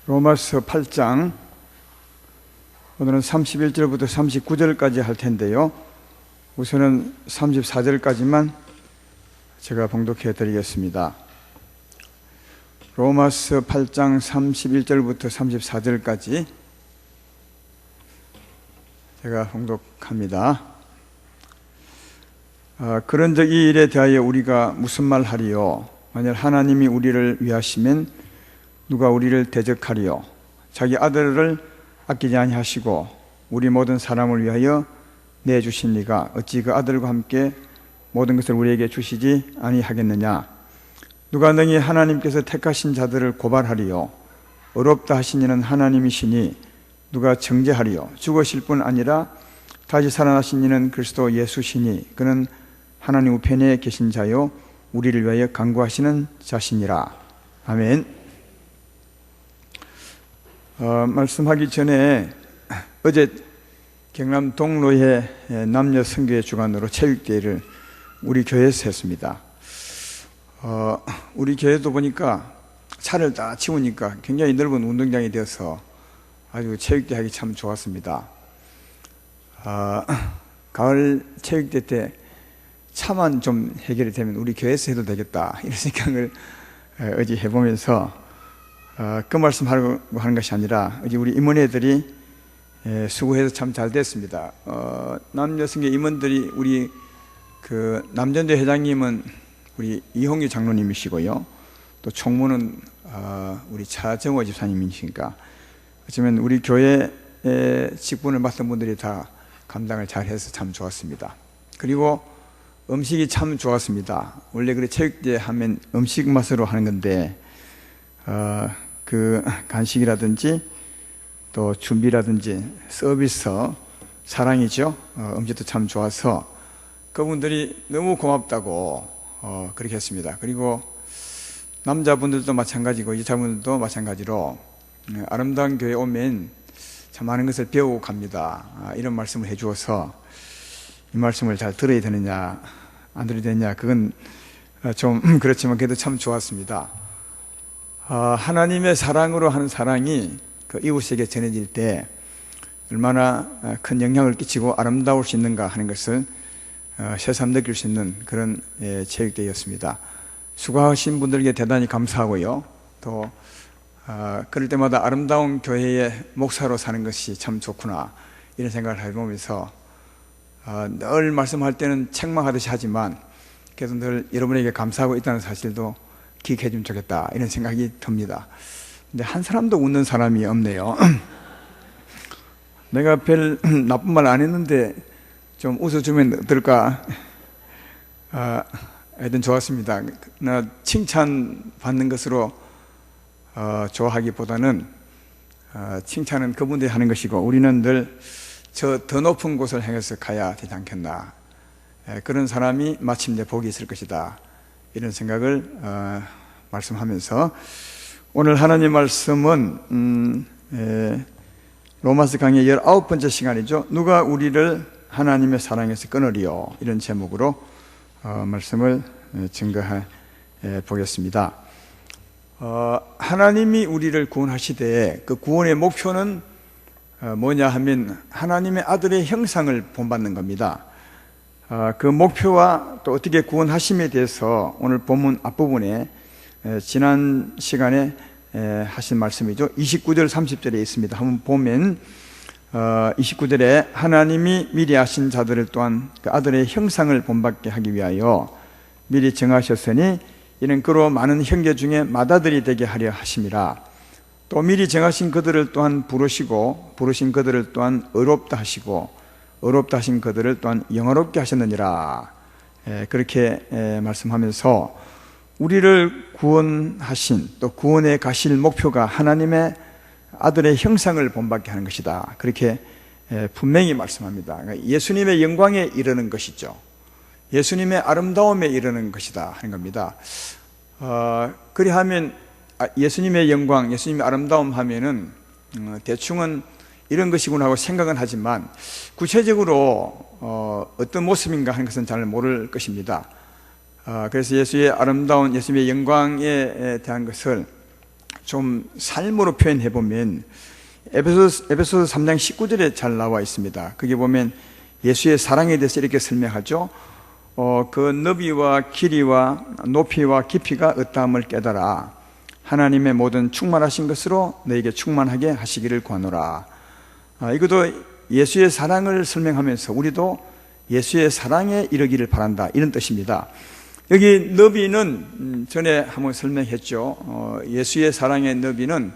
로마서 8장, 오늘은 31절부터 39절까지 할 텐데요. 우선은 34절까지만 제가 봉독해 드리겠습니다. 로마서 8장 31절부터 34절까지 제가 봉독합니다. 그런즉 이 일에 대하여 우리가 무슨 말 하리요? 만일 하나님이 우리를 위하시면 누가 우리를 대적하리요? 자기 아들을 아끼지 아니하시고 우리 모든 사람을 위하여 내주신 이가 어찌 그 아들과 함께 모든 것을 우리에게 주시지 아니하겠느냐? 누가 능히 하나님께서 택하신 자들을 고발하리요? 어렵다 하신 이는 하나님이시니 누가 정죄하리요? 죽으실 뿐 아니라 다시 살아나신 이는 그리스도 예수시니 그는 하나님 우편에 계신 자요 우리를 위하여 간구하시는 자시니라. 아멘. 말씀하기 전에 어제 경남 동로의 남녀 선교회 주관으로 체육대회를 우리 교회에서 했습니다. 우리 교회도 보니까 차를 다 치우니까 굉장히 넓은 운동장이 되어서 아주 체육대회 하기 참 좋았습니다. 가을 체육대회 때 차만 좀 해결이 되면 우리 교회에서 해도 되겠다 이런 생각을 어제 해보면서 그 말씀 하려고 하는 것이 아니라 어제 우리 임원회들이 수고해서 참 잘 됐습니다. 남녀 선교 임원들이 우리 그 남전대 회장님은 우리 이홍규 장로님이시고요, 또 총무는 우리 차정호 집사님이시니까 어쩌면 우리 교회 직분을 맡은 분들이 다 감당을 잘해서 참 좋았습니다. 그리고 음식이 참 좋았습니다. 원래 그래 체육대회 하면 음식 맛으로 하는 건데 그 간식이라든지 또 준비라든지 서비스 사랑이죠. 음식도 참 좋아서 그분들이 너무 고맙다고 그렇게 했습니다. 그리고 남자분들도 마찬가지고 여자분들도 마찬가지로 아름다운 교회 오면 참 많은 것을 배우고 갑니다. 이런 말씀을 해주어서 이 말씀을 잘 들어야 되느냐 안 들어야 되느냐 그건 좀 그렇지만 그래도 참 좋았습니다. 하나님의 사랑으로 하는 사랑이 그 이웃에게 전해질 때 얼마나 큰 영향을 끼치고 아름다울 수 있는가 하는 것을 새삼 느낄 수 있는 그런 체육대회였습니다. 수고하신 분들에게 대단히 감사하고요, 또 그럴 때마다 아름다운 교회의 목사로 사는 것이 참 좋구나 이런 생각을 해보면서 늘 말씀할 때는 책망하듯이 하지만 그래서 늘 여러분에게 감사하고 있다는 사실도 기억해 주면 좋겠다 이런 생각이 듭니다. 근데 한 사람도 웃는 사람이 없네요. 내가 별 나쁜 말 안 했는데 좀 웃어주면 어떨까? 하여튼 좋았습니다. 나 칭찬 받는 것으로 좋아하기보다는 칭찬은 그분들이 하는 것이고 우리는 늘 저 더 높은 곳을 향해서 가야 되지 않겠나, 그런 사람이 마침내 복이 있을 것이다 이런 생각을 말씀하면서 오늘 하나님 말씀은 로마서 강의 19번째 시간이죠. 누가 우리를 하나님의 사랑에서 끊으리요, 이런 제목으로 말씀을 증거해 보겠습니다. 하나님이 우리를 구원하시되 그 구원의 목표는 뭐냐 하면 하나님의 아들의 형상을 본받는 겁니다. 그 목표와 또 어떻게 구원하심에 대해서 오늘 본문 앞부분에 지난 시간에 하신 말씀이죠. 29절 30절에 있습니다. 한번 보면 29절에 하나님이 미리 아신 자들을 또한 그 아들의 형상을 본받게 하기 위하여 미리 정하셨으니 이는 그로 많은 형제 중에 맏아들이 되게 하려 하심이라. 또 미리 정하신 그들을 또한 부르시고 부르신 그들을 또한 의롭다 하시고 의롭다 하신 그들을 또한 영화롭게 하셨느니라. 그렇게 말씀하면서 우리를 구원하신 또 구원에 가실 목표가 하나님의 아들의 형상을 본받게 하는 것이다, 그렇게 분명히 말씀합니다. 그러니까 예수님의 영광에 이르는 것이죠. 예수님의 아름다움에 이르는 것이다 하는 겁니다. 그리하면 예수님의 영광, 예수님의 아름다움 하면은 대충은 이런 것이구나 하고 생각은 하지만 구체적으로 어떤 모습인가 하는 것은 잘 모를 것입니다. 그래서 예수의 아름다운 예수님의 영광에 대한 것을 좀 삶으로 표현해 보면 에베소서 3장 19절에 잘 나와 있습니다. 거기 보면 예수의 사랑에 대해서 이렇게 설명하죠. 그 너비와 길이와 높이와 깊이가 어떠함을 깨달아 하나님의 모든 충만하신 것으로 너에게 충만하게 하시기를 구하노라. 이것도 예수의 사랑을 설명하면서 우리도 예수의 사랑에 이르기를 바란다, 이런 뜻입니다. 여기 너비는 전에 한번 설명했죠. 예수의 사랑의 너비는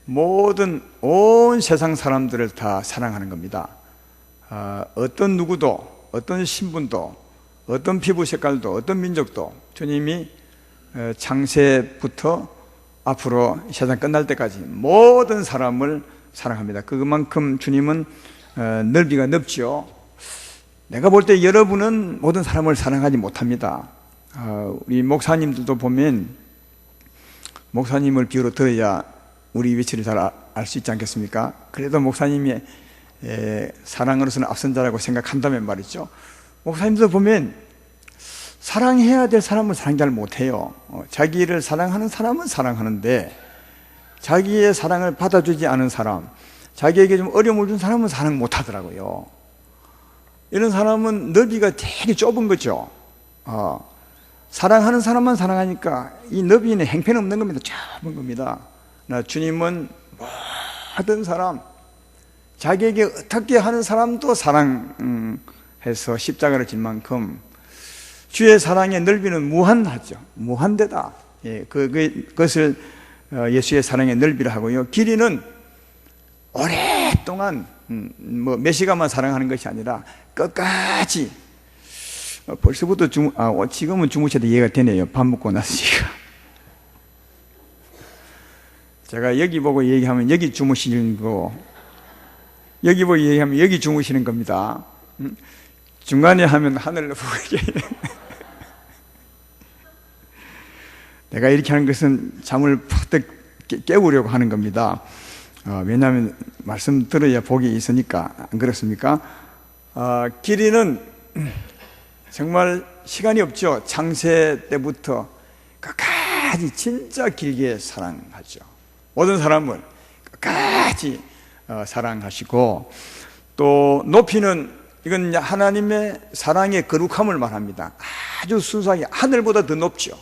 모든 온 세상 사람들을 다 사랑하는 겁니다. 어떤 누구도, 어떤 신분도, 어떤 피부 색깔도, 어떤 민족도 주님이 창세부터 앞으로 세상 끝날 때까지 모든 사람을 사랑합니다. 그만큼 주님은 넓이가 넓죠. 내가 볼 때 여러분은 모든 사람을 사랑하지 못합니다. 우리 목사님들도 보면 목사님을 비유로 들어야 우리 위치를 잘 알 수 있지 않겠습니까? 그래도 목사님이 사랑으로서는 앞선 자라고 생각한다면 말이죠. 목사님들 보면 사랑해야 될 사람을 사랑 잘 못해요. 자기를 사랑하는 사람은 사랑하는데 자기의 사랑을 받아주지 않은 사람, 자기에게 좀 어려움을 준 사람은 사랑 못하더라고요. 이런 사람은 너비가 되게 좁은 거죠. 사랑하는 사람만 사랑하니까 이 너비는 행편없는 겁니다. 좁은 겁니다. 주님은 모든 사람, 자기에게 어떻게 하는 사람도 사랑해서 십자가를 질 만큼 주의 사랑의 넓이는 무한하죠. 무한대다. 그것을 예수의 사랑의 넓이라 하고요. 길이는 오랫동안 몇 시간만 사랑하는 것이 아니라 끝까지. 벌써부터 지금은 주무셔도 이해가 되네요. 밥 먹고 나서니까. 제가 여기 보고 얘기하면 여기 주무시는 거, 여기 보고 얘기하면 여기 주무시는 겁니다. 중간에 하면 하늘을 보고 내가 이렇게 하는 것은 잠을 푹 깨우려고 하는 겁니다. 왜냐하면 말씀 들어야 복이 있으니까. 안 그렇습니까? 길이는 정말 시간이 없죠. 창세 때부터 끝까지 진짜 길게 사랑하죠. 모든 사람을 끝까지 사랑하시고, 또 높이는 이건 하나님의 사랑의 거룩함을 말합니다. 아주 순수하게 하늘보다 더 높죠.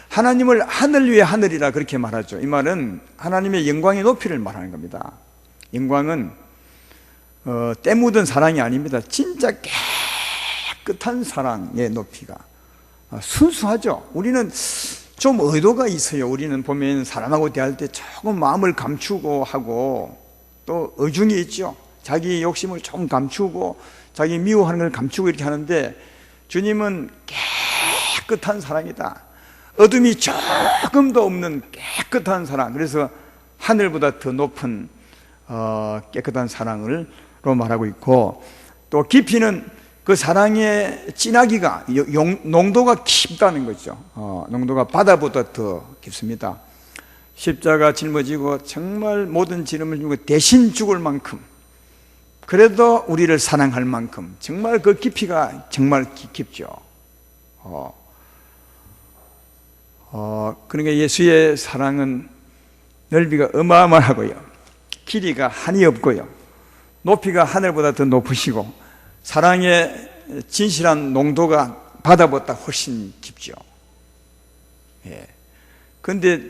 하나님을 하늘 위에 하늘이라 그렇게 말하죠. 이 말은 하나님의 영광의 높이를 말하는 겁니다. 영광은 때 묻은 사랑이 아닙니다. 진짜 깨끗한 사랑의 높이가 순수하죠. 우리는 좀 의도가 있어요. 우리는 보면 사람하고 대할 때 조금 마음을 감추고 하고 또 의중이 있죠. 자기 욕심을 좀 감추고 자기 미워하는 걸 감추고 이렇게 하는데, 주님은 깨끗한 사랑이다. 어둠이 조금도 없는 깨끗한 사랑. 그래서 하늘보다 더 높은 깨끗한 사랑으로 말하고 있고, 또 깊이는 그 사랑의 진하기가, 농도가 깊다는 거죠. 농도가 바다보다 더 깊습니다. 십자가 짊어지고 정말 모든 지름을 지고 대신 죽을 만큼, 그래도 우리를 사랑할 만큼 정말 그 깊이가 정말 깊죠. 그러니까 예수의 사랑은 넓이가 어마어마하고요, 길이가 한이 없고요, 높이가 하늘보다 더 높으시고, 사랑의 진실한 농도가 바다보다 훨씬 깊죠. 그런데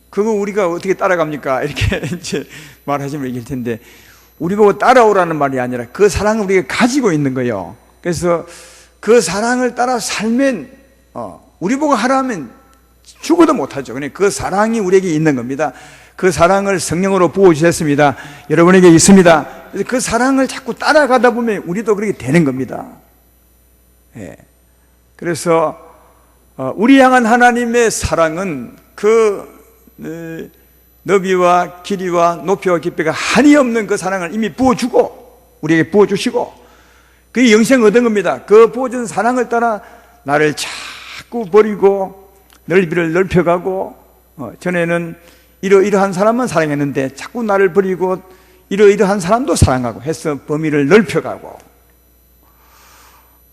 그거 우리가 어떻게 따라갑니까? 이렇게 이제 말하시면 얘기할 텐데, 우리 보고 따라오라는 말이 아니라 그 사랑을 우리가 가지고 있는 거예요. 그래서 그 사랑을 따라 살면 우리 보고 하라면 죽어도 못하죠. 그러니까 그 사랑이 우리에게 있는 겁니다. 그 사랑을 성령으로 부어주셨습니다. 여러분에게 있습니다. 그래서 그 사랑을 자꾸 따라가다 보면 우리도 그렇게 되는 겁니다. 그래서 우리 향한 하나님의 사랑은 그 너비와 길이와 높이와 깊이가 한이 없는 그 사랑을 이미 부어주고, 우리에게 부어주시고, 그게 영생을 얻은 겁니다. 그 부어준 사랑을 따라 나를 자꾸 버리고 넓이를 넓혀가고, 전에는 이러이러한 사람만 사랑했는데 자꾸 나를 버리고 이러이러한 사람도 사랑하고 해서 범위를 넓혀가고,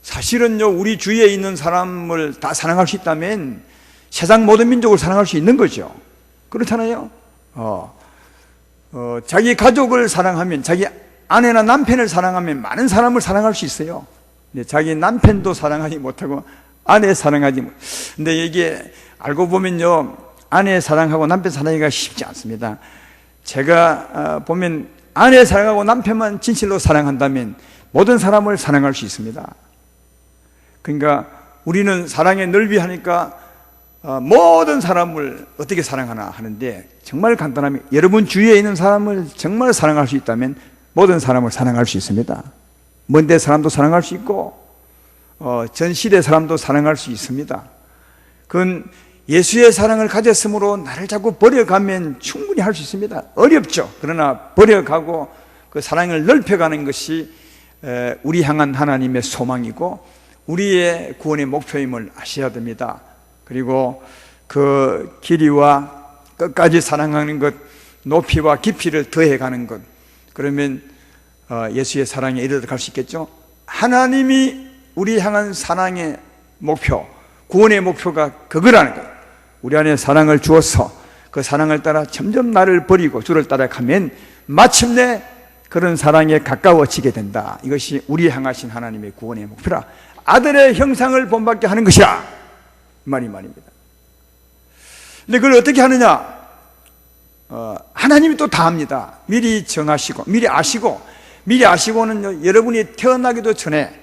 사실은요, 우리 주위에 있는 사람을 다 사랑할 수 있다면 세상 모든 민족을 사랑할 수 있는 거죠. 그렇잖아요. 자기 가족을 사랑하면, 자기 아내나 남편을 사랑하면 많은 사람을 사랑할 수 있어요. 근데 자기 남편도 사랑하지 못하고 아내 사랑하지 못. 근데 이게 알고 보면요, 아내 사랑하고 남편 사랑하기가 쉽지 않습니다. 제가 보면 아내 사랑하고 남편만 진실로 사랑한다면 모든 사람을 사랑할 수 있습니다. 그러니까 우리는 사랑의 넓이 하니까 모든 사람을 어떻게 사랑하나 하는데, 정말 간단합니다. 여러분 주위에 있는 사람을 정말 사랑할 수 있다면 모든 사람을 사랑할 수 있습니다. 먼데 사람도 사랑할 수 있고 전 시대 사람도 사랑할 수 있습니다. 그건 예수의 사랑을 가졌으므로 나를 자꾸 버려가면 충분히 할 수 있습니다. 어렵죠. 그러나 버려가고 그 사랑을 넓혀가는 것이 우리 향한 하나님의 소망이고 우리의 구원의 목표임을 아셔야 됩니다. 그리고 그 길이와 끝까지 사랑하는 것, 높이와 깊이를 더해가는 것, 그러면 예수의 사랑에 이르러갈 수 있겠죠. 하나님이 우리 향한 사랑의 목표, 구원의 목표가 그거라는 거예요. 우리 안에 사랑을 주어서 그 사랑을 따라 점점 나를 버리고 주를 따라가면 마침내 그런 사랑에 가까워지게 된다. 이것이 우리 향하신 하나님의 구원의 목표라. 아들의 형상을 본받게 하는 것이라, 말입니다. 근데 그걸 어떻게 하느냐? 하나님이 또 다 합니다. 미리 정하시고 미리 아시고는 여러분이 태어나기도 전에,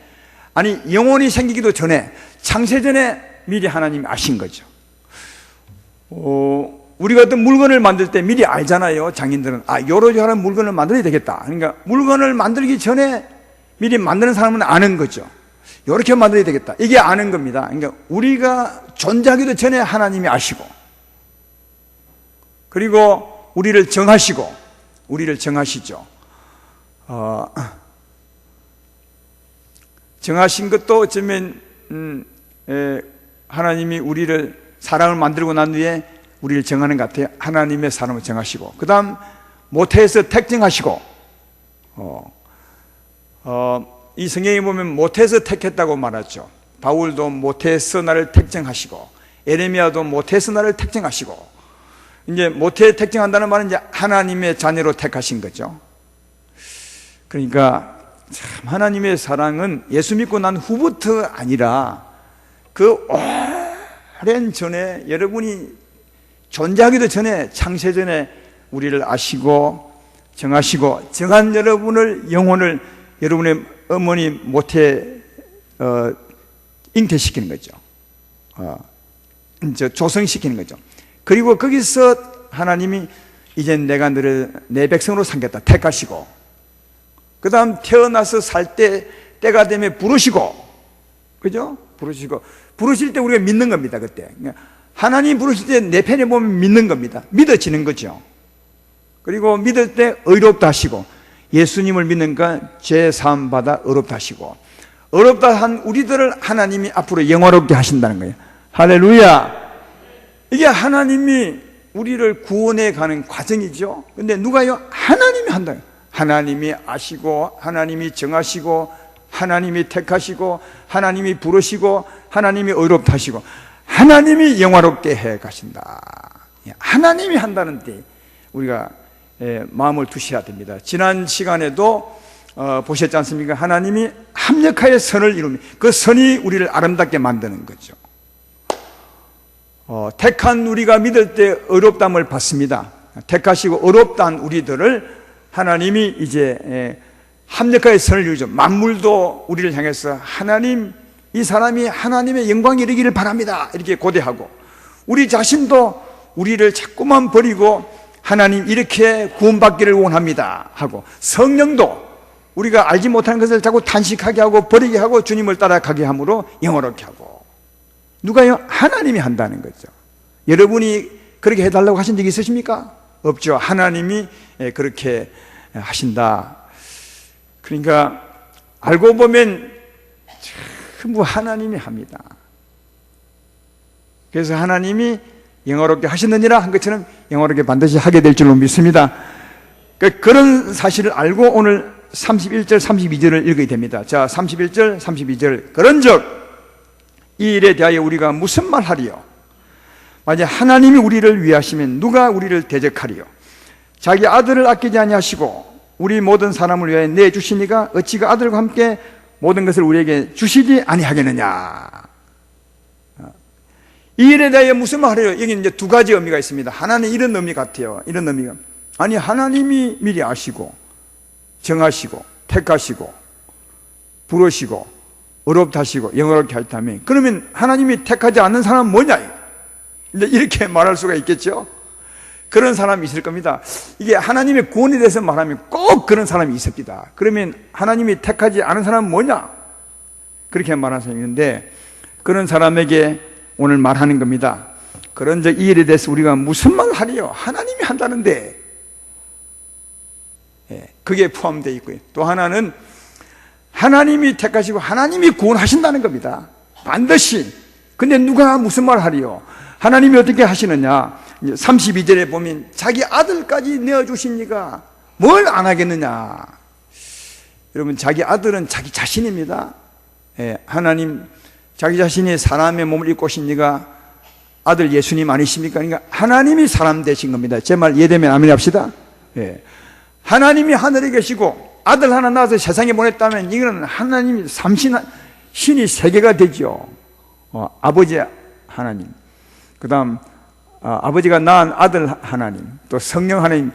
아니 영혼이 생기기도 전에, 창세전에 미리 하나님이 아신 거죠. 우리가 어떤 물건을 만들 때 미리 알잖아요. 장인들은 요러저러한 물건을 만들어야 되겠다. 그러니까 물건을 만들기 전에 미리 만드는 사람은 아는 거죠. 요렇게 만들어야 되겠다, 이게 아는 겁니다. 그러니까 우리가 존재하기도 전에 하나님이 아시고, 그리고 우리를 정하시죠. 정하신 것도 어쩌면 하나님이 우리를 사람을 만들고 난 뒤에 우리를 정하는 것 같아요. 하나님의 사람을 정하시고, 그 다음 모태에서 택정하시고, 이 성경에 보면 모태에서 택했다고 말하죠. 바울도 모태에서 나를 택정하시고, 에레미야도 모태에서 나를 택정하시고, 이제 모태에 택정한다는 말은 이제 하나님의 자녀로 택하신 거죠. 그러니까 참 하나님의 사랑은 예수 믿고 난 후부터 아니라 그 오랜 전에, 여러분이 존재하기도 전에, 창세전에 우리를 아시고 정하시고, 정한 여러분을, 영혼을 여러분의 어머니 모태에 잉태시키는 거죠. 조성시키는 거죠. 그리고 거기서 하나님이 이제 내가 너를 내 백성으로 삼겠다 택하시고, 그 다음 태어나서 살 때 때가 되면 부르시고, 그죠? 부르실 때 우리가 믿는 겁니다. 그때 하나님 부르실 때 내 편에 보면 믿는 겁니다. 믿어지는 거죠. 그리고 믿을 때 의롭다 하시고, 예수님을 믿는가 죄 사함 받아 의롭다 하시고, 의롭다 한 우리들을 하나님이 앞으로 영화롭게 하신다는 거예요. 할렐루야. 이게 하나님이 우리를 구원해 가는 과정이죠. 근데 누가요? 하나님이 한다. 하나님이 아시고, 하나님이 정하시고, 하나님이 택하시고, 하나님이 부르시고, 하나님이 의롭다 하시고, 하나님이 영화롭게 해 가신다. 하나님이 한다는 데 우리가 마음을 두셔야 됩니다. 지난 시간에도 보셨지 않습니까? 하나님이 합력하여 선을 이루면 그 선이 우리를 아름답게 만드는 거죠. 택한 우리가 믿을 때 의롭다함을 받습니다. 택하시고 의롭다한 우리들을 하나님이 이제 합력하여 선을 이루죠. 만물도 우리를 향해서 하나님, 이 사람이 하나님의 영광에 이르기를 바랍니다, 이렇게 고대하고, 우리 자신도 우리를 자꾸만 버리고 하나님 이렇게 구원받기를 원합니다 하고, 성령도 우리가 알지 못하는 것을 자꾸 탄식하게 하고 버리게 하고 주님을 따라가게 함으로 영원하게 하고. 누가요? 하나님이 한다는 거죠. 여러분이 그렇게 해달라고 하신 적이 있으십니까? 없죠. 하나님이 그렇게 하신다. 그러니까 알고 보면 전부 하나님이 합니다. 그래서 하나님이 영화롭게 하셨느니라 한 것처럼 영화롭게 반드시 하게 될 줄로 믿습니다. 그런 사실을 알고 오늘 31절 32절을 읽어야 됩니다. 자, 31절 32절. 그런즉 이 일에 대하여 우리가 무슨 말 하리요? 만약 하나님이 우리를 위하시면 누가 우리를 대적하리요? 자기 아들을 아끼지 아니하시고 우리 모든 사람을 위하여 내주시니가 어찌 그 아들과 함께 모든 것을 우리에게 주시지 아니하겠느냐. 이 일에 대해 무슨 말이에요? 여기 이제 두 가지 의미가 있습니다. 하나는 이런 의미 같아요. 이런 의미가, 아니 하나님이 미리 아시고 정하시고 택하시고 부르시고 어렵다 하시고 영어롭게 하셨다면, 그러면 하나님이 택하지 않는 사람은 뭐냐, 이제 이렇게 말할 수가 있겠죠. 그런 사람이 있을 겁니다. 이게 하나님의 구원에 대해서 말하면 꼭 그런 사람이 있습니다. 그러면 하나님이 택하지 않은 사람은 뭐냐, 그렇게 말하는 사람이 있는데, 그런 사람에게 오늘 말하는 겁니다. 그런 이 일에 대해서 우리가 무슨 말 하리요? 하나님이 한다는데. 그게 포함되어 있고요. 또 하나는 하나님이 택하시고 하나님이 구원하신다는 겁니다. 반드시. 근데 누가 무슨 말 하리요? 하나님이 어떻게 하시느냐? 32절에 보면 자기 아들까지 내어주시니까 뭘 안 하겠느냐. 여러분, 자기 아들은 자기 자신입니다. 하나님, 자기 자신이 사람의 몸을 입고 오시니까 아들 예수님 아니십니까? 그러니까 하나님이 사람 되신 겁니다. 제 말 이해되면 아멘 합시다. 하나님이 하늘에 계시고 아들 하나 낳아서 세상에 보냈다면 이거는 하나님이 신이 세 개가 되죠. 아버지 하나님, 그 다음 아버지가 낳은 아들 하나님, 또 성령 하나님,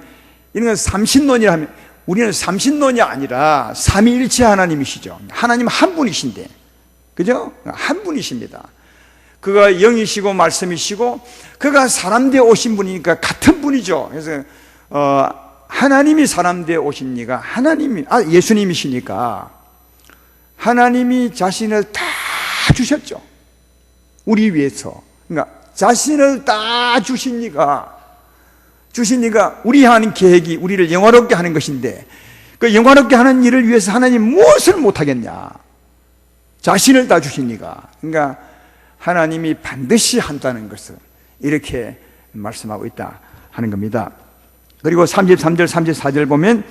이런 건 삼신론이라 하면, 우리는 삼신론이 아니라 삼위일체 하나님이시죠. 하나님 한 분이신데, 그죠? 한 분이십니다. 그가 영이시고 말씀이시고 그가 사람 되어 오신 분이니까 같은 분이죠. 그래서 하나님이 사람 되어 오십니까? 하나님이, 예수님이시니까 하나님이 자신을 다 주셨죠. 우리 위해서. 그러니까 자신을 다 주시니까 우리 하는 계획이 우리를 영화롭게 하는 것인데, 그 영화롭게 하는 일을 위해서 하나님 무엇을 못하겠냐? 자신을 다 주시니까. 그러니까 하나님이 반드시 한다는 것을 이렇게 말씀하고 있다 하는 겁니다. 그리고 33절 34절 보면,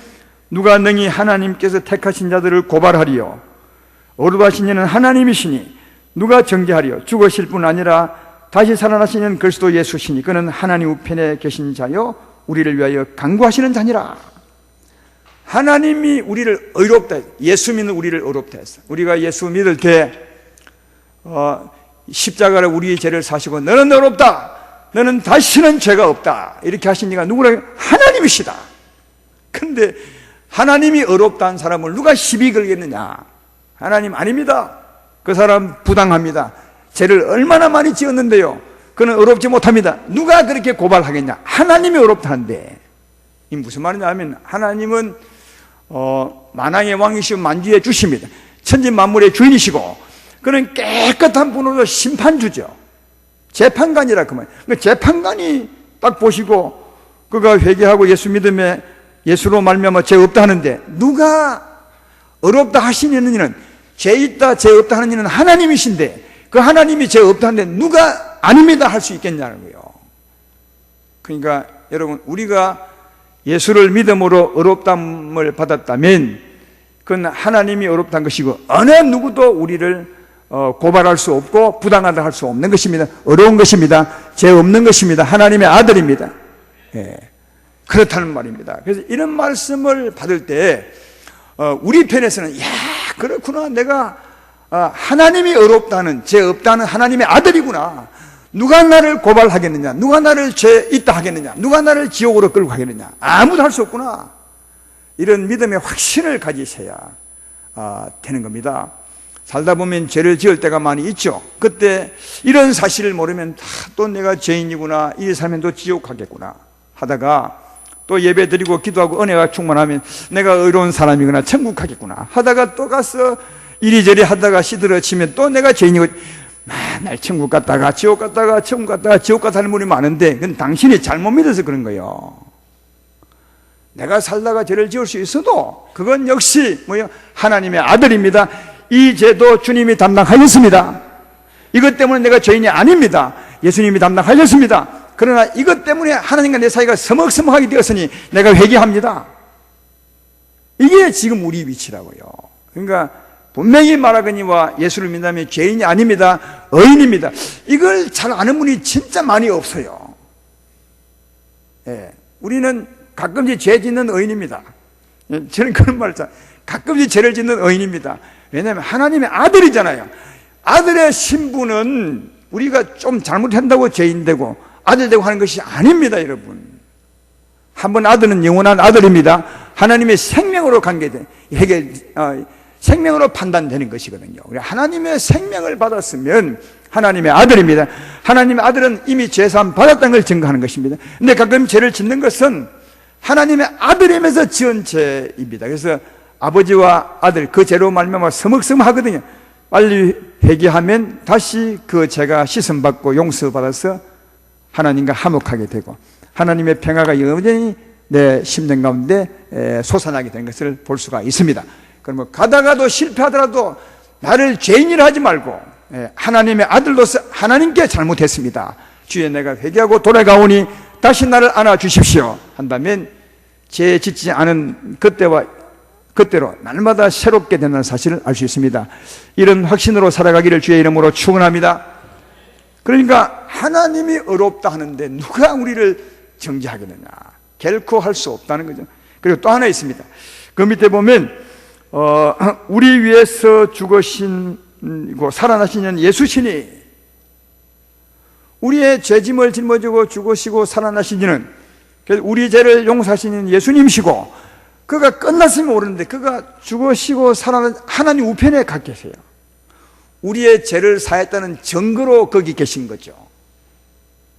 누가 능히 하나님께서 택하신 자들을 고발하리요? 어루하신 이는 하나님이시니 누가 정죄하리요? 죽으실 뿐 아니라 다시 살아나신 이는 그리스도 예수시니 그는 하나님 우편에 계신 자요 우리를 위하여 간구하시는 자니라. 하나님이 우리를 의롭다, 예수 믿는 우리를 의롭다 했어. 우리가 예수 믿을 때 십자가로 우리의 죄를 사시고 너는 의롭다, 너는 다시는 죄가 없다, 이렇게 하신 이가 누구라? 하나님이시다. 그런데 하나님이 의롭다는 사람을 누가 시비 걸겠느냐? 하나님 아닙니다. 그 사람 부당합니다. 죄를 얼마나 많이 지었는데요, 그는 의롭지 못합니다. 누가 그렇게 고발하겠냐? 하나님이 의롭다는데. 이 무슨 말이냐 하면, 하나님은 만왕의 왕이시고 만주의 주십니다. 천지 만물의 주인이시고 그는 깨끗한 분으로 심판주죠. 재판관이라 그 말. 그러니까 재판관이 딱 보시고 그가 회개하고 예수 믿음에 예수로 말미암아 죄 없다 하는데, 누가 의롭다 하시는 이는, 죄 있다 죄 없다 하는 이는 하나님이신데, 그 하나님이 죄 없다 하는데 누가 아닙니다 할 수 있겠냐는 거예요. 그러니까 여러분, 우리가 예수를 믿음으로 의롭다함을 받았다면 그건 하나님이 의롭다는 것이고, 어느 누구도 우리를 고발할 수 없고 부당하다 할 수 없는 것입니다. 어려운 것입니다. 죄 없는 것입니다. 하나님의 아들입니다. 그렇다는 말입니다. 그래서 이런 말씀을 받을 때 우리 편에서는, 야, 그렇구나, 내가 하나님이 의롭다는, 죄 없다는 하나님의 아들이구나. 누가 나를 고발하겠느냐? 누가 나를 죄 있다 하겠느냐? 누가 나를 지옥으로 끌고 가겠느냐? 아무도 할 수 없구나. 이런 믿음의 확신을 가지셔야 되는 겁니다. 살다 보면 죄를 지을 때가 많이 있죠. 그때 이런 사실을 모르면 또 내가 죄인이구나, 이 삶엔 또 지옥 가겠구나 하다가, 또 예배 드리고 기도하고 은혜가 충만하면 내가 의로운 사람이구나, 천국 가겠구나 하다가 또 가서 이리저리 하다가 시들어치면 또 내가 죄인이고, 맨날 천국 갔다가 지옥 갔다가 천국 갔다가 지옥 갔다 하는 분이 많은데, 그건 당신이 잘못 믿어서 그런 거예요. 내가 살다가 죄를 지을 수 있어도 그건 역시 뭐요? 하나님의 아들입니다. 이 죄도 주님이 담당하셨습니다. 이것 때문에 내가 죄인이 아닙니다. 예수님이 담당하셨습니다. 그러나 이것 때문에 하나님과 내 사이가 서먹서먹하게 되었으니 내가 회개합니다. 이게 지금 우리 위치라고요. 그러니까 분명히 말하거니와 예수를 믿다면 죄인이 아닙니다. 의인입니다. 이걸 잘 아는 분이 진짜 많이 없어요. 예, 우리는 가끔씩 죄 짓는 의인입니다. 예, 저는 그런 말을 가끔씩 죄를 짓는 의인입니다. 왜냐하면 하나님의 아들이잖아요. 아들의 신분은 우리가 좀 잘못한다고 죄인 되고 아들 되고 하는 것이 아닙니다, 여러분. 한번 아들은 영원한 아들입니다. 하나님의 생명으로 생명으로 판단되는 것이거든요. 하나님의 생명을 받았으면 하나님의 아들입니다. 하나님의 아들은 이미 죄사함 받았다는 걸 증거하는 것입니다. 근데 가끔 죄를 짓는 것은 하나님의 아들이면서 지은 죄입니다. 그래서 아버지와 아들 그 죄로 말미암아 서먹서먹하거든요. 빨리 회개하면 다시 그 죄가 씻음받고 용서받아서 하나님과 화목하게 되고 하나님의 평화가 여전히 내 심령 가운데 솟아나게 되는 것을 볼 수가 있습니다. 그러면 가다가도 실패하더라도 나를 죄인이라 하지 말고 하나님의 아들로서 하나님께 잘못했습니다, 주여 내가 회개하고 돌아가오니 다시 나를 안아주십시오 한다면 죄 짓지 않은 그때로 날마다 새롭게 된다는 사실을 알 수 있습니다. 이런 확신으로 살아가기를 주의 이름으로 축원합니다. 그러니까 하나님이 어렵다 하는데 누가 우리를 정죄하겠느냐? 결코 할 수 없다는 거죠. 그리고 또 하나 있습니다. 그 밑에 보면 우리 위해서 죽으시고 살아나신 예수시니, 우리의 죄짐을 짊어지고 죽으시고 살아나신 이는 우리 죄를 용서하시는 예수님이시고, 그가 끝났으면 모르는데 그가 죽으시고 살아난 하나님 우편에 가 계세요. 우리의 죄를 사했다는 증거로 거기 계신 거죠.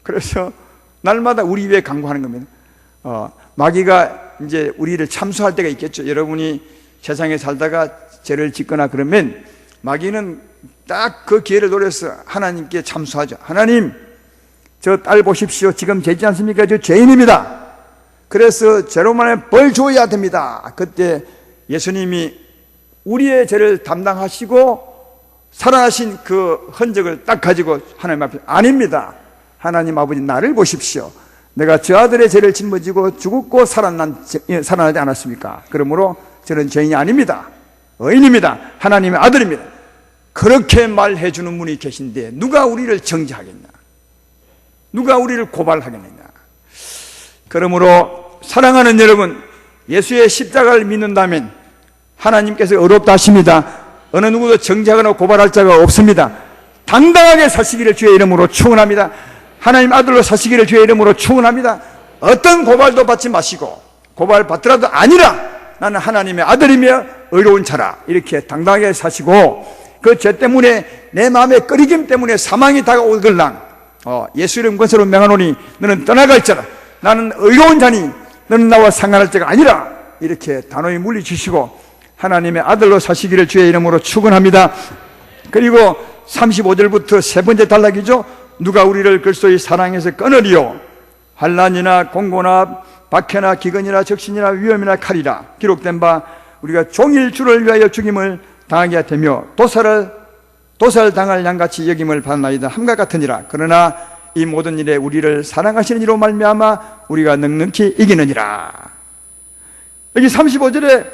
그래서 날마다 우리 위에 강구하는 겁니다. 마귀가 이제 우리를 참수할 때가 있겠죠. 여러분이 세상에 살다가 죄를 짓거나 그러면 마귀는 딱 그 기회를 노려서 하나님께 참수하죠. 하나님, 저 딸 보십시오. 지금 죄지 않습니까? 저 죄인입니다. 그래서 죄로만에 벌 줘야 됩니다. 그때 예수님이 우리의 죄를 담당하시고 살아나신 그 흔적을 딱 가지고 하나님 앞에, 아닙니다, 하나님 아버지 나를 보십시오. 내가 저 아들의 죄를 짊어지고 죽었고 살아나지 않았습니까? 그러므로 저는 죄인이 아닙니다, 의인입니다, 하나님의 아들입니다. 그렇게 말해 주는 분이 계신데 누가 우리를 정죄하겠냐? 누가 우리를 고발하겠느냐? 그러므로 사랑하는 여러분, 예수의 십자가를 믿는다면 하나님께서 어렵다 하십니다. 어느 누구도 정죄하거나 고발할 자가 없습니다. 당당하게 사시기를 주의 이름으로 축원합니다. 하나님 아들로 사시기를 주의 이름으로 축원합니다. 어떤 고발도 받지 마시고, 고발 받더라도 아니라 나는 하나님의 아들이며 의로운 자라, 이렇게 당당하게 사시고, 그 죄 때문에 내 마음의 끓이김 때문에 사망이 다가오걸랑 예수 이름 권세로 명하노니 너는 떠나갈지라, 나는 의로운 자니 너는 나와 상관할 자가 아니라, 이렇게 단호히 물리치시고 하나님의 아들로 사시기를 주의 이름으로 축원합니다. 그리고 35절부터 세 번째 단락이죠. 누가 우리를 그리스도의 사랑에서 끊으리요? 환난이나 공고나 박해나 기근이나 적신이나 위험이나 칼이라. 기록된 바 우리가 종일 주를 위하여 죽임을 당하게 되며 도살 당할 양같이 여김을 받나이다 함과 같으니라. 그러나 이 모든 일에 우리를 사랑하시는 이로 말미암아 우리가 넉넉히 이기느니라. 여기 35절에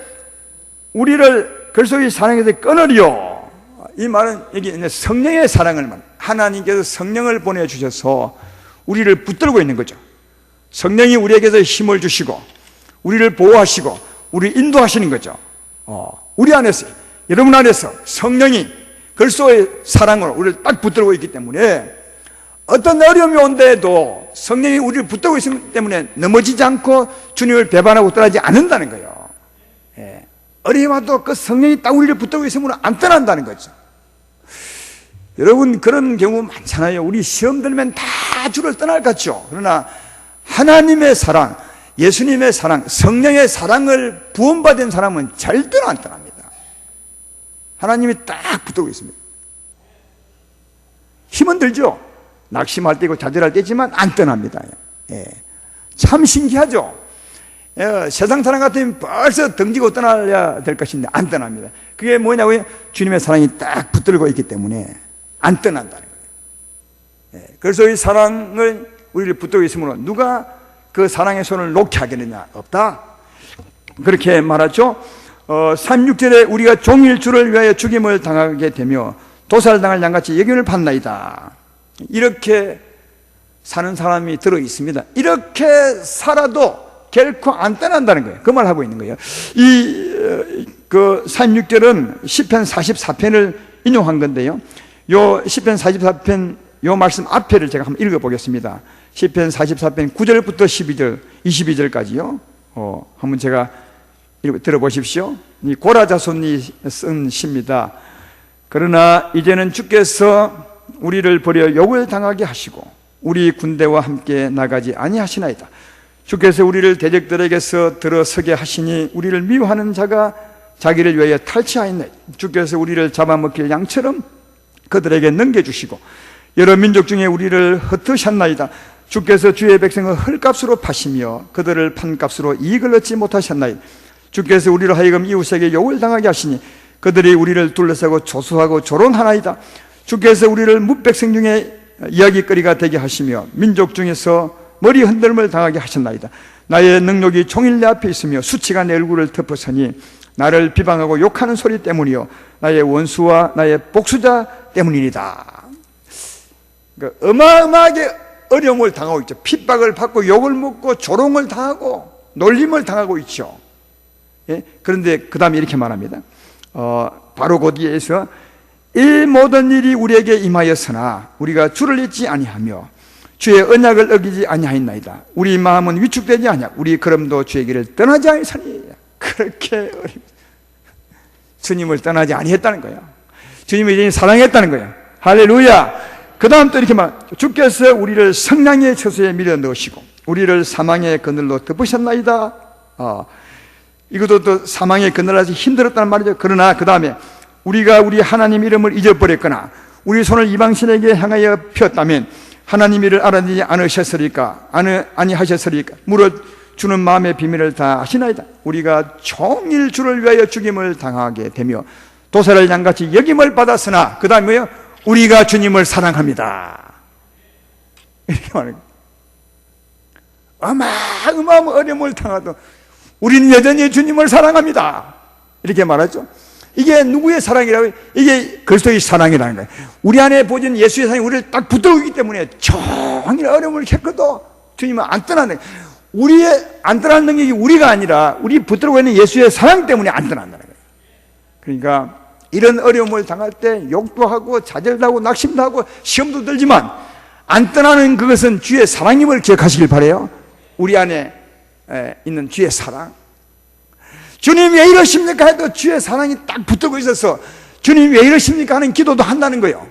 우리를 그리스도의 사랑에서 끊으리요, 이 말은 여기 성령의 사랑을 말, 하나님께서 성령을 보내주셔서 우리를 붙들고 있는 거죠. 성령이 우리에게서 힘을 주시고 우리를 보호하시고 우리를 인도하시는 거죠. 우리 안에서, 여러분 안에서 성령이 그리스도의 사랑으로 우리를 딱 붙들고 있기 때문에 어떤 어려움이 온데도 성령이 우리를 붙들고 있기 때문에 넘어지지 않고 주님을 배반하고 떠나지 않는다는 거예요. 어려움이 와도 그 성령이 딱 우리를 붙들고 있으면 안 떠난다는 거죠. 여러분, 그런 경우 많잖아요. 우리 시험 들면 다 주를 떠날 것 같죠. 그러나 하나님의 사랑, 예수님의 사랑, 성령의 사랑을 부원받은 사람은 절대로 안 떠납니다. 하나님이 딱 붙들고 있습니다. 힘은 들죠. 낙심할 때고 좌절할 때지만 안 떠납니다. 참 신기하죠. 세상 사람 같으면 벌써 덩지고 떠나야 될 것인데 안 떠납니다. 그게 뭐냐고요? 주님의 사랑이 딱 붙들고 있기 때문에 안 떠난다는 거예요. 그래서 이 사랑을 우리를 붙들고 있으므로 누가 그 사랑의 손을 놓게 하겠느냐? 없다. 그렇게 말하죠. 36절에 우리가 종일 주를 위하여 죽임을 당하게 되며 도살당할 양같이 여김을 받나이다. 이렇게 사는 사람이 들어 있습니다. 이렇게 살아도 결코 안 떠난다는 거예요. 그 말 하고 있는 거예요. 그 46절은 시편 44편을 인용한 건데요. 요 시편 44편 요 말씀 앞에를 제가 한번 읽어보겠습니다. 시편 44편 9절부터 12절, 22절까지요. 한번 제가 들어보십시오. 이 고라 자손이 쓴 시입니다. 그러나 이제는 주께서 우리를 버려 욕을 당하게 하시고 우리 군대와 함께 나가지 아니하시나이다. 주께서 우리를 대적들에게서 들어서게 하시니 우리를 미워하는 자가 자기를 위하여 탈취하였나이다. 주께서 우리를 잡아먹힐 양처럼 그들에게 넘겨주시고 여러 민족 중에 우리를 흩으셨나이다. 주께서 주의 백성을 헐값으로 파시며 그들을 판값으로 이익을 얻지 못하셨나이다. 주께서 우리를 하여금 이웃에게 욕을 당하게 하시니 그들이 우리를 둘러싸고 조소하고 조롱하나이다. 주께서 우리를 뭇백성 중에 이야기거리가 되게 하시며 민족 중에서 머리 흔들림을 당하게 하셨나이다. 나의 능력이 종일 내 앞에 있으며 수치가 내 얼굴을 덮어서니 나를 비방하고 욕하는 소리 때문이요 나의 원수와 나의 복수자 때문이니다. 그러니까 어마어마하게 어려움을 당하고 있죠. 핍박을 받고 욕을 먹고 조롱을 당하고 놀림을 당하고 있죠. 예? 그런데 그 다음에 이렇게 말합니다. 바로 그 뒤에서 이 모든 일이 우리에게 임하였으나 우리가 주를 잊지 아니하며 주의 언약을 어기지 아니하였나이다. 우리 마음은 위축되지 아니하고 우리 걸음도 주의 길을 떠나지 아니하니. 그렇게 주님을 떠나지 아니했다는 거예요. 주님을 이제 사랑했다는 거예요. 할렐루야. 그 다음 또 이렇게 말, 주께서 우리를 성량의 처소에 밀어 넣으시고 우리를 사망의 그늘로 덮으셨나이다. 이것도 또 사망의 그늘라서 힘들었다는 말이죠. 그러나 그 다음에 우리가 우리 하나님 이름을 잊어버렸거나 우리 손을 이방신에게 향하여 폈다면 하나님 이를 알아내지 않으셨으리까 아니하셨으리까 물어 주는 마음의 비밀을 다 아시나이다. 우리가 종일 주를 위하여 죽임을 당하게 되며 도살을 양같이 여김을 받았으나 그 다음에요 우리가 주님을 사랑합니다. 이렇게 말해요. 어마어마한 어려움을 당하도 우리는 여전히 주님을 사랑합니다. 이렇게 말하죠. 이게 누구의 사랑이라고요? 이게 그리스도의 사랑이라는 거예요. 우리 안에 보여진 예수의 사랑이 우리를 딱 붙들고 있기 때문에 종일 어려움을 겪어도 주님은 안 떠나는 거예요. 우리의 안 떠나는 능력이 우리가 아니라 우리 붙들고 있는 예수의 사랑 때문에 안 떠난다는 거예요. 그러니까 이런 어려움을 당할 때 욕도 하고 자절도 하고 낙심도 하고 시험도 들지만 안 떠나는 그것은 주의 사랑임을 기억하시길 바라요. 우리 안에 있는 주의 사랑. 주님 왜 이러십니까 해도 주의 사랑이 딱 붙들고 있어서 주님 왜 이러십니까 하는 기도도 한다는 거예요.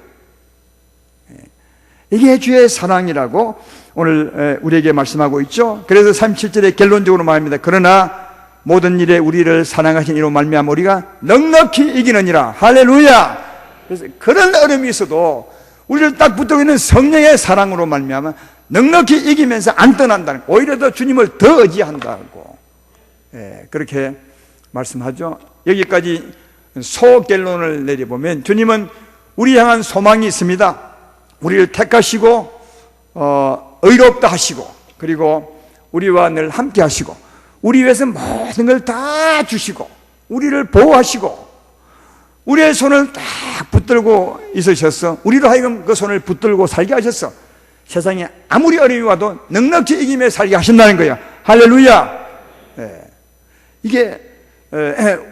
이게 주의 사랑이라고 오늘 우리에게 말씀하고 있죠. 그래서 37절에 결론적으로 말합니다. 그러나 모든 일에 우리를 사랑하신 이로 말미암아 우리가 넉넉히 이기느니라. 할렐루야. 그래서 그런 어려움이 있어도 우리를 딱 붙들고 있는 성령의 사랑으로 말미암아 넉넉히 이기면서 안 떠난다는, 오히려 더 주님을 더 의지한다고 그렇게 말씀하죠. 여기까지 소결론을 내려보면 주님은 우리 향한 소망이 있습니다. 우리를 택하시고 의롭다 하시고 그리고 우리와 늘 함께 하시고 우리 위해서 모든 걸 다 주시고 우리를 보호하시고 우리의 손을 딱 붙들고 있으셔서 우리로 하여금 그 손을 붙들고 살게 하셔서 세상에 아무리 어려움이 와도 넉넉히 이기며 살게 하신다는 거예요. 할렐루야. 이게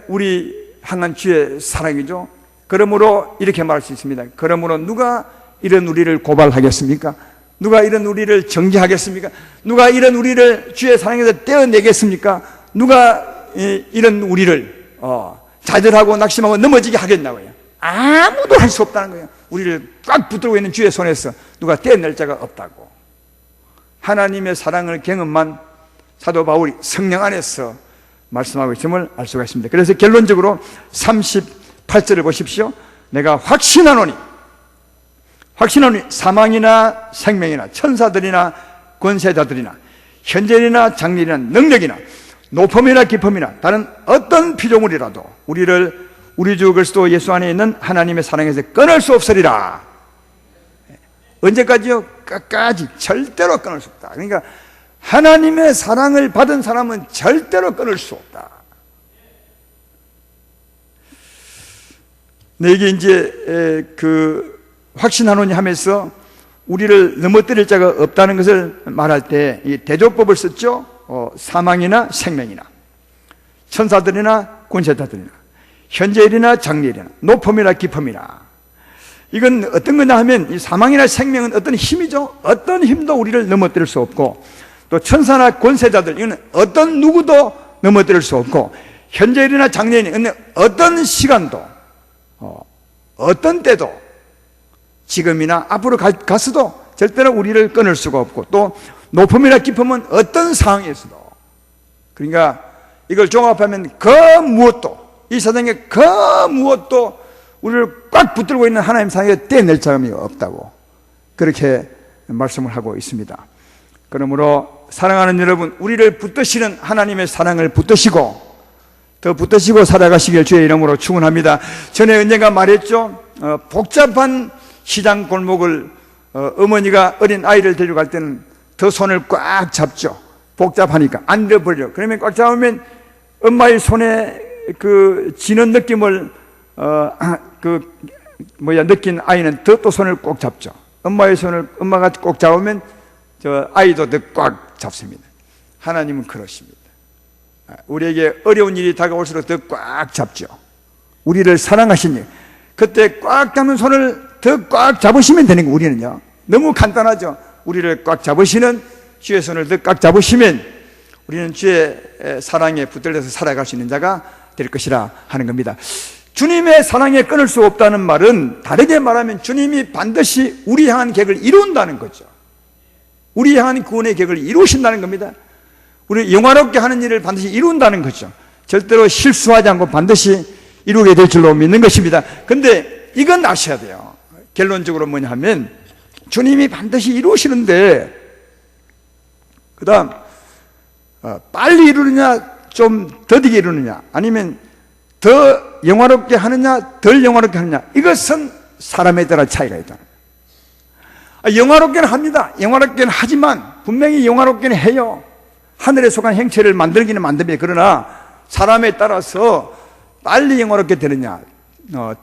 우리 향한 주의 사랑이죠. 그러므로 이렇게 말할 수 있습니다. 그러므로 누가 이런 우리를 고발하겠습니까? 누가 이런 우리를 정죄하겠습니까? 누가 이런 우리를 주의 사랑에서 떼어내겠습니까? 누가 이런 우리를 좌절하고 낙심하고 넘어지게 하겠냐고요. 아무도 할 수 없다는 거예요. 우리를 꽉 붙들고 있는 주의 손에서 누가 떼어낼 자가 없다고. 하나님의 사랑을 경험한 사도 바울이 성령 안에서 말씀하고 있음을 알 수가 있습니다. 그래서 결론적으로 38절을 보십시오. 내가 확신하노니 사망이나 생명이나 천사들이나 권세자들이나 현재이나 장래이나 능력이나 높음이나 깊음이나 다른 어떤 피조물이라도 우리를 우리 주 그리스도 예수 안에 있는 하나님의 사랑에서 끊을 수 없으리라. 언제까지요? 끝까지 절대로 끊을 수 없다. 그러니까 하나님의 사랑을 받은 사람은 절대로 끊을 수 없다. 내게 이제 확신하노니 하면서 우리를 넘어뜨릴 자가 없다는 것을 말할 때 이 대조법을 썼죠. 사망이나 생명이나 천사들이나 권세자들이나 현재일이나 장래일이나 높음이나 깊음이나. 이건 어떤 거냐 하면 이 사망이나 생명은 어떤 힘이죠. 어떤 힘도 우리를 넘어뜨릴 수 없고, 또 천사나 권세자들, 이거는 어떤 누구도 넘어뜨릴 수 없고, 현재일이나 장래일은 어떤 시간도 어떤 때도 지금이나 앞으로 갔어도 절대로 우리를 끊을 수가 없고, 또 높음이나 깊음은 어떤 상황에서도. 그러니까 이걸 종합하면 그 무엇도, 이 세상에 그 무엇도 우리를 꽉 붙들고 있는 하나님 사이에 떼낼 자감이 없다고 그렇게 말씀을 하고 있습니다. 그러므로 사랑하는 여러분, 우리를 붙드시는 하나님의 사랑을 붙드시고 더 붙드시고 살아가시길 주의 이름으로 축원합니다. 전에 언젠가 말했죠. 복잡한 시장 골목을 어머니가 어린 아이를 데리고 갈 때는 더 손을 꽉 잡죠. 복잡하니까 안 잃어버려. 그러면 꽉 잡으면 엄마의 손에 그 쥐는 느낌을 느낀 아이는 더 또 손을 꼭 잡죠. 엄마의 손을 엄마가 꼭 잡으면 저 아이도 더 꽉 잡습니다. 하나님은 그러십니다. 우리에게 어려운 일이 다가올수록 더 꽉 잡죠. 우리를 사랑하시니 그때 꽉 잡는 손을 더 꽉 잡으시면 되는 거. 우리는요 너무 간단하죠. 우리를 꽉 잡으시는 주의 손을 더 꽉 잡으시면 우리는 주의 사랑에 붙들려서 살아갈 수 있는 자가 될 것이라 하는 겁니다. 주님의 사랑에 끊을 수 없다는 말은 다르게 말하면 주님이 반드시 우리 향한 계획을 이룬다는 거죠. 우리 향한 구원의 계획을 이루신다는 겁니다. 우리 영화롭게 하는 일을 반드시 이룬다는 거죠. 절대로 실수하지 않고 반드시 이루게 될 줄로 믿는 것입니다. 근데 이건 아셔야 돼요. 결론적으로 뭐냐 하면 주님이 반드시 이루시는데 그 다음 빨리 이루느냐 좀 더디게 이루느냐 아니면 더 영화롭게 하느냐 덜 영화롭게 하느냐, 이것은 사람에 따라 차이가 있다. 영화롭게는 합니다. 영화롭게는 하지만 분명히 영화롭게는 해요. 하늘에 속한 행체를 만들기는 만듭니다. 그러나 사람에 따라서 빨리 영화롭게 되느냐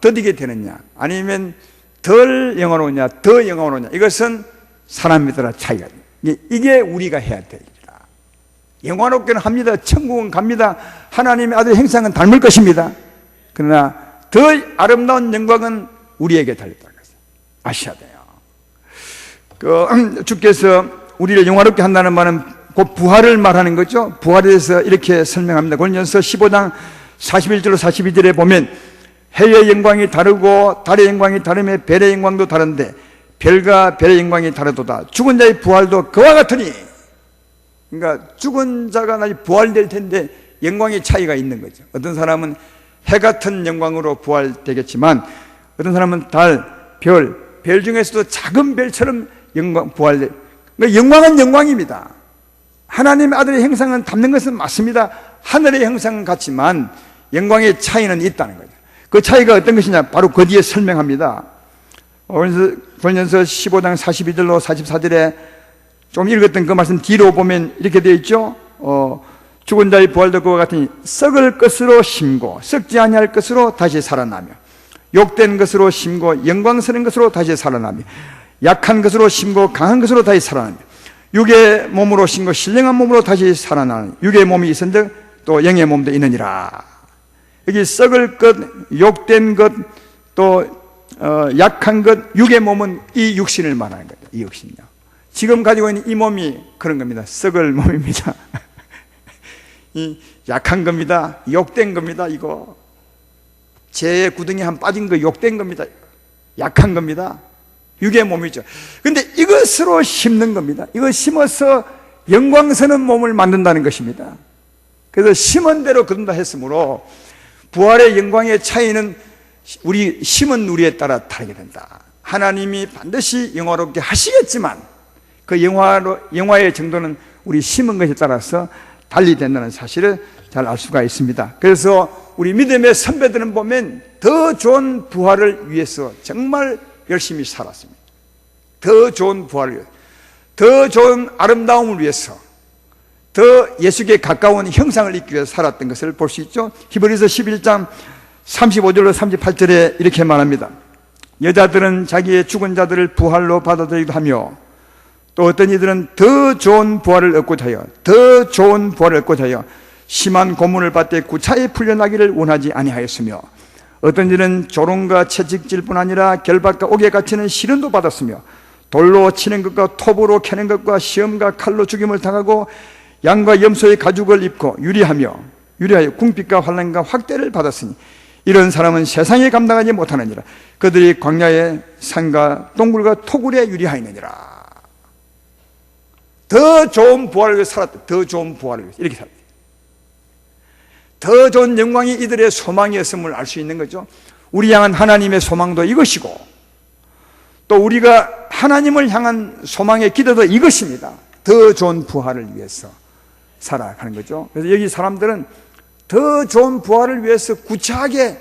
더디게 되느냐 아니면 덜 영화로우냐 더 영화로우냐, 이것은 사람에 따라 차이가 있다. 이게 우리가 해야 될 일이라. 영화롭게는 합니다. 천국은 갑니다. 하나님의 아들의 형상은 닮을 것입니다. 그러나 더 아름다운 영광은 우리에게 달렸다는 것을 아셔야 돼요. 주께서 우리를 영화롭게 한다는 말은 곧 부활을 말하는 거죠. 부활에 대해서 이렇게 설명합니다. 고린도전서 15장 41절로 42절에 보면 해의 영광이 다르고 달의 영광이 다르며 별의 영광도 다른데 별과 별의 영광이 다르도다. 죽은 자의 부활도 그와 같으니, 그러니까 죽은 자가 다시 부활될 텐데 영광의 차이가 있는 거죠. 어떤 사람은 해 같은 영광으로 부활되겠지만 어떤 사람은 달, 별 중에서도 작은 별처럼 영광 부활돼. 그러니까 영광은 영광입니다. 하나님의 아들의 형상은 담는 것은 맞습니다. 하늘의 형상은 같지만 영광의 차이는 있다는 거죠. 그 차이가 어떤 것이냐, 바로 그 뒤에 설명합니다. 고린도전서 15장 42절로 44절에 좀 읽었던 그 말씀 뒤로 보면 이렇게 되어 있죠. 죽은 자의 부활도 그와 같으니 썩을 것으로 심고 썩지 아니할 것으로 다시 살아나며, 욕된 것으로 심고 영광스러운 것으로 다시 살아나며, 약한 것으로 심고 강한 것으로 다시 살아나며, 육의 몸으로 심고 신령한 몸으로 다시 살아나는, 육의 몸이 있은즉 또 영의 몸도 있느니라. 여기 썩을 것, 욕된 것, 또 약한 것, 육의 몸은 이 육신을 말하는 거죠. 이 육신이요. 지금 가지고 있는 이 몸이 그런 겁니다. 썩을 몸입니다. 이 약한 겁니다. 욕된 겁니다. 이거 제 구덩이 한 빠진 거 욕된 겁니다. 약한 겁니다. 육의 몸이죠. 근데 이것으로 심는 겁니다. 이거 심어서 영광스러운 몸을 만든다는 것입니다. 그래서 심은 대로 거둔다 했으므로 부활의 영광의 차이는 우리 심은 우리에 따라 다르게 된다. 하나님이 반드시 영화롭게 하시겠지만 그 영화의 정도는 우리 심은 것에 따라서 달리 된다는 사실을 잘 알 수가 있습니다. 그래서 우리 믿음의 선배들은 보면 더 좋은 부활을 위해서 정말 열심히 살았습니다. 더 좋은 부활을 위해서, 더 좋은 아름다움을 위해서, 더 예수께 가까운 형상을 입기 위해서 살았던 것을 볼 수 있죠. 히브리서 11장 35절로 38절에 이렇게 말합니다. 여자들은 자기의 죽은 자들을 부활로 받아들이기도 하며 또 어떤 이들은 더 좋은 부활을 얻고자 하여 심한 고문을 받되 구차히 풀려나기를 원하지 아니하였으며 어떤 이들은 조롱과 채찍질뿐 아니라 결박과 옥에 갇히는 시련도 받았으며 돌로 치는 것과 톱으로 캐는 것과 시험과 칼로 죽임을 당하고 양과 염소의 가죽을 입고 유리하여 궁핍과 환난과 확대를 받았으니 이런 사람은 세상에 감당하지 못하느니라. 그들이 광야의 산과 동굴과 토굴에 유리하였느니라. 더 좋은 부활을 위해서 살았다. 더 좋은 부활을 위해서 이렇게 살았다. 더 좋은 영광이 이들의 소망이었음을 알 수 있는 거죠. 우리 향한 하나님의 소망도 이것이고 또 우리가 하나님을 향한 소망의 기도도 이것입니다. 더 좋은 부활을 위해서 살아가는 거죠. 그래서 여기 사람들은 더 좋은 부활을 위해서 구차하게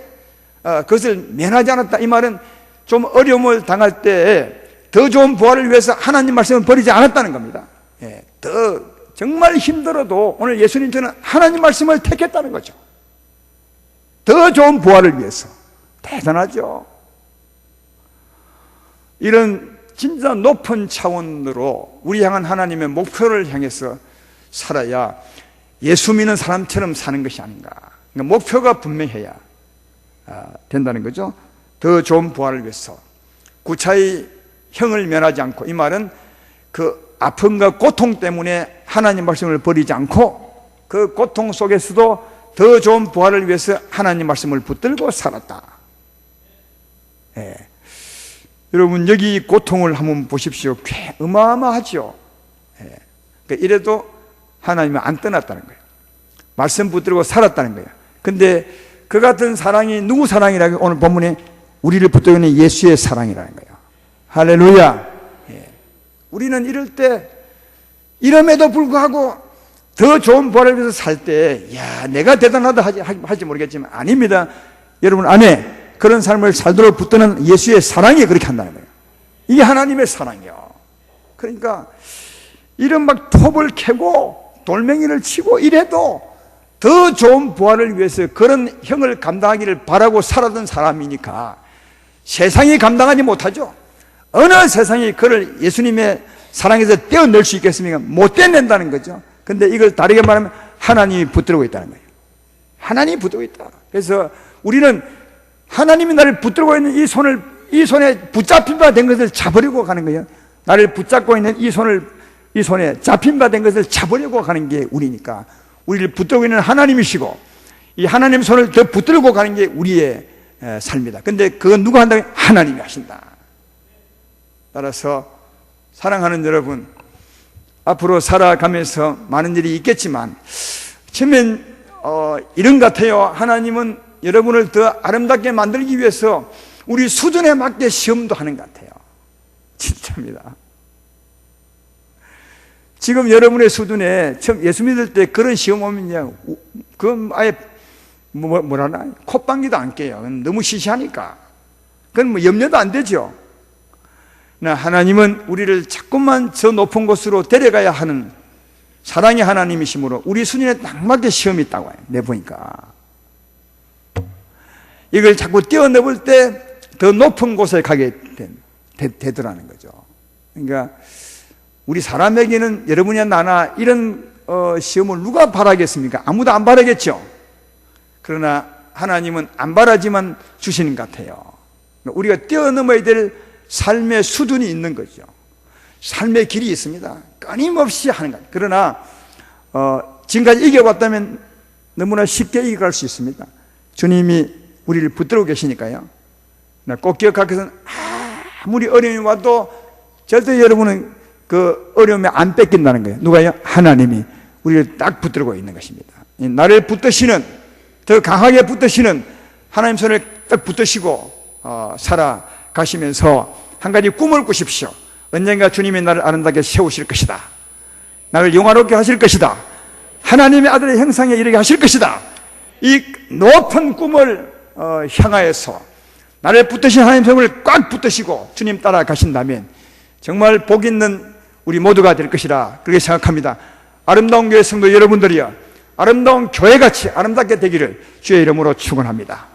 그것을 면하지 않았다. 이 말은 좀 어려움을 당할 때 더 좋은 부활을 위해서 하나님 말씀을 버리지 않았다는 겁니다. 더 정말 힘들어도 오늘 예수님처럼 하나님 말씀을 택했다는 거죠. 더 좋은 부활을 위해서. 대단하죠. 이런 진짜 높은 차원으로 우리 향한 하나님의 목표를 향해서 살아야 예수 믿는 사람처럼 사는 것이 아닌가. 그러니까 목표가 분명해야 된다는 거죠. 더 좋은 부활을 위해서 구차히 형을 면하지 않고, 이 말은 그 아픔과 고통 때문에 하나님 말씀을 버리지 않고 그 고통 속에서도 더 좋은 부활을 위해서 하나님 말씀을 붙들고 살았다. 여러분 여기 고통을 한번 보십시오. 꽤 어마어마하죠. 그러니까 이래도 하나님은 안 떠났다는 거예요. 말씀 붙들고 살았다는 거예요. 근데 그 같은 사랑이 누구 사랑이라고 오늘 본문에 우리를 붙들고 있는 예수의 사랑이라는 거예요. 할렐루야. 우리는 이럴 때 이럼에도 불구하고 더 좋은 부활을 위해서 살 때 내가 대단하다 할지 모르겠지만 아닙니다. 여러분 안에 그런 삶을 살도록 붙드는 예수의 사랑이 그렇게 한다는 거예요. 이게 하나님의 사랑이요. 그러니까 이런 막 톱을 캐고 돌멩이를 치고 이래도 더 좋은 부활을 위해서 그런 형을 감당하기를 바라고 살았던 사람이니까 세상이 감당하지 못하죠. 어느 세상이 그를 예수님의 사랑에서 떼어낼 수 있겠습니까? 못 떼낸다는 거죠. 근데 이걸 다르게 말하면 하나님이 붙들고 있다는 거예요. 하나님이 붙들고 있다. 그래서 우리는 하나님이 나를 붙들고 있는 이 손에 붙잡힌 바 된 것을 잡으려고 가는 거예요. 나를 붙잡고 있는 이 손에 잡힌 바 된 것을 잡으려고 가는 게 우리니까, 우리를 붙들고 있는 하나님이시고 이 하나님 손을 더 붙들고 가는 게 우리의 삶이다. 근데 그건 누가 한다면 하나님이 하신다. 따라서 사랑하는 여러분, 앞으로 살아가면서 많은 일이 있겠지만 처음엔 이런 것 같아요. 하나님은 여러분을 더 아름답게 만들기 위해서 우리 수준에 맞게 시험도 하는 것 같아요. 진짜입니다. 지금 여러분의 수준에 처음 예수 믿을 때 그런 시험 오면요, 그건 아예 뭐라나 콧방귀도 안 깨요. 너무 시시하니까. 그건 뭐 염려도 안 되죠. 하나님은 우리를 자꾸만 저 높은 곳으로 데려가야 하는 사랑의 하나님이시므로 우리 수준에 딱 맞게 시험이 있다고 해요. 내보니까 이걸 자꾸 뛰어넘을 때 더 높은 곳에 가게 되더라는 거죠. 그러니까 우리 사람에게는 여러분이나 나나 이런 시험을 누가 바라겠습니까? 아무도 안 바라겠죠. 그러나 하나님은 안 바라지만 주시는 것 같아요. 우리가 뛰어넘어야 될 삶의 수준이 있는 거죠. 삶의 길이 있습니다. 끊임없이 하는 것. 그러나 지금까지 이겨봤다면 너무나 쉽게 이겨갈 수 있습니다. 주님이 우리를 붙들고 계시니까요. 꼭 기억할 것은 아무리 어려움이 와도 절대 여러분은 그 어려움에 안 뺏긴다는 거예요. 누가요? 하나님이 우리를 딱 붙들고 있는 것입니다. 나를 붙드시는, 더 강하게 붙드시는 하나님 손을 딱 붙드시고 살아가시면서 한 가지 꿈을 꾸십시오. 언젠가 주님이 나를 아름답게 세우실 것이다. 나를 영화롭게 하실 것이다. 하나님의 아들의 형상에 이르게 하실 것이다. 이 높은 꿈을 향하여서 나를 붙드신 하나님 손을 꽉 붙드시고 주님 따라가신다면 정말 복 있는 우리 모두가 될 것이라 그렇게 생각합니다. 아름다운 교회 성도 여러분들이여, 아름다운 교회같이 아름답게 되기를 주의 이름으로 축원합니다.